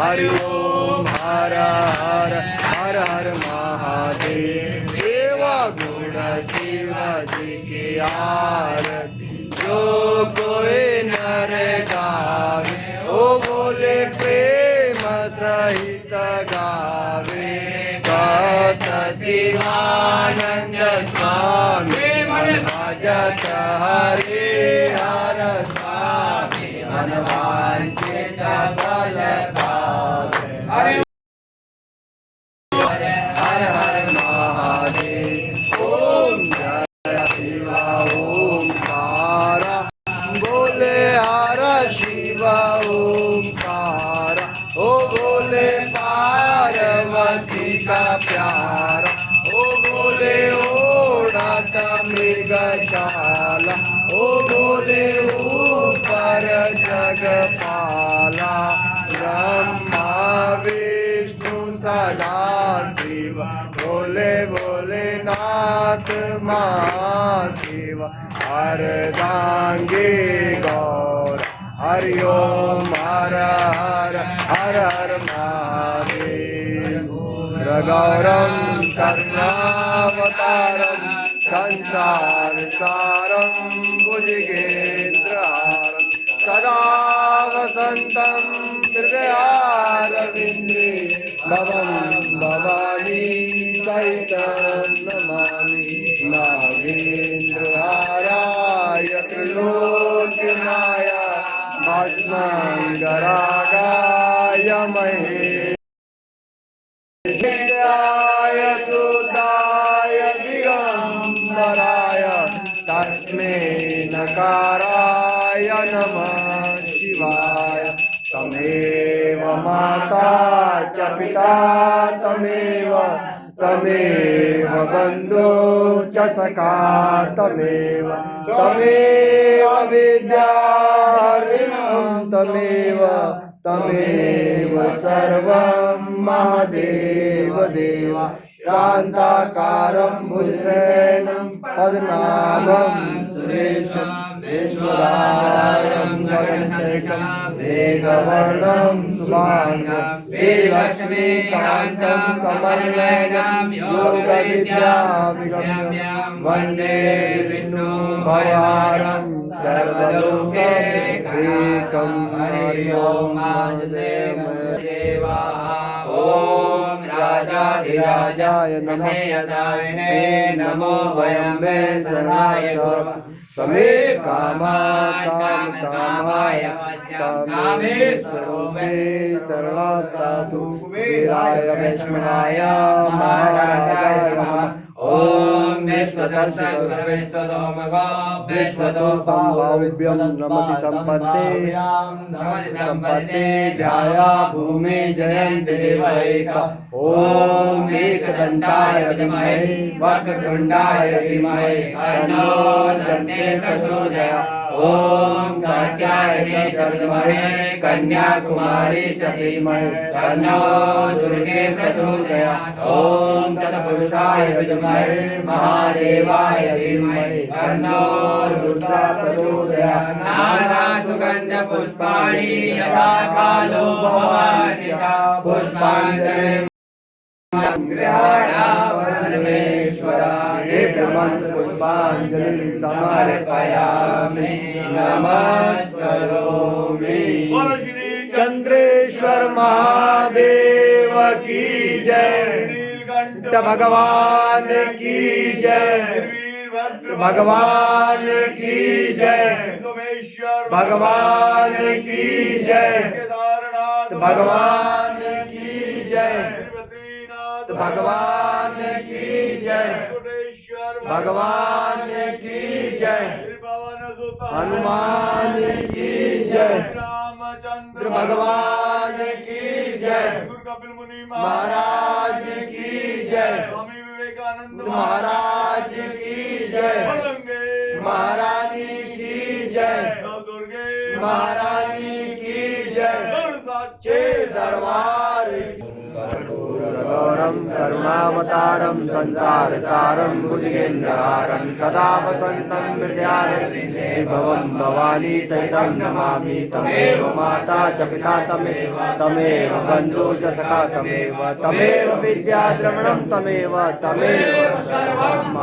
हरि ओम हर हर हर हर महादेव। सेवा गुण शिवाजी की आरती जो कोई नर गावे ओ बोले प्रेम सहित गावे। कत शिवानंद स्वामी भजत हरे हर स्वामी मनवांचित फल पावे। हरे हर हर महादेव। ओम जय शिवा ओंकार बोले हर शिवा ओंकार ओ बोले पार्वती का प्यारा ओ बोले ओढ़त मृगशाला ओ बोले ऊपर जगपाला। ब्रह्मा विष्णु सदा शिव बोले बोले नाथ महाशिव। अर्धांगी गौर हरि ओम हर हर हर हर महादेव। गौरम करुणावतारम संसार सारम भुजगेन्द्रहारम सदा वसंतम हृदयारविंदे भवं भवानी सहितं नमामि। नागेन्द्रहाराय त्रिलोक्यमाय भस्मांगरागाय महेशाय सुदाय दिगंबराय तस्मै नकाराय नमः शिवाय। तमेव माता च पिता तमेव तमेव बन्धु च सखा तमेव तमेव विद्याहरणं तमेव तमेव सर्वं महादेव देव। शान्ताकारं भुजसेनं पद्मनाभं सुरेशं विश्वधारं गगनसदृशं मेघवर्णं शुभांगं श्रीलक्ष्मीकान्तं कमलनयनं योगविद्याभिगम्यं वन्दे विष्णु भवहारं सर्वलोकैकं। हरि ओम महादेवा। ओम राजाधिराजाय नमः नमो वयं वे शरणाय गौरव। समे कामाय कामेश्वरो मे शरणदातु। वीराय वैष्णवाय महाराजाय नमः। ओम विश्वतो संभाव्यं नमति संपत्ते ध्याया भूमि जयन्ति देवैका। ओम एकदन्ताय विद्महे वक्रतुण्डाय धीमहि तन्नो दन्ते प्रचोदयात्। ओम कात्यायनी च विद्महे कन्याकुमारी च धीमहि तन्नो दुर्गे प्रचोदयात्। ओम तत्पुरुषाय विद्महे महादेवाय धीमहि तन्नो रुद्रः प्रचोदयात्। नाना सुगन्ध पुष्पाणि यथा कालो भवानि च पुष्पाञ्जलिं परमेश्वराय मंत्र पुष्पांजलिं समर्पयामि नमस्करोमि। चंद्रेश्वर महादेव की जय। नीलकंठ भगवान की जय। भगवान की जय। भगवान की जय। भगवान की जय। भगवान की जय। भगवान की जय। हनुमान की जय। रामचंद्र भगवान की जय। कपिल मुनि महाराज की जय। स्वामी विवेकानंद महाराज की जय। महारानी की जय। दुर्गे महारानी की जय। सच्चे दरबार गौरं करुणावतारं संसारसारं भुजगेन्द्रहारं सदा वसन्तं हृदयारविन्दे भवं भवानी सहितं नमामि तमेव माता च पिता तमेव बन्धु च सखा तमेव विद्याद्रविणं तमेव सर्वं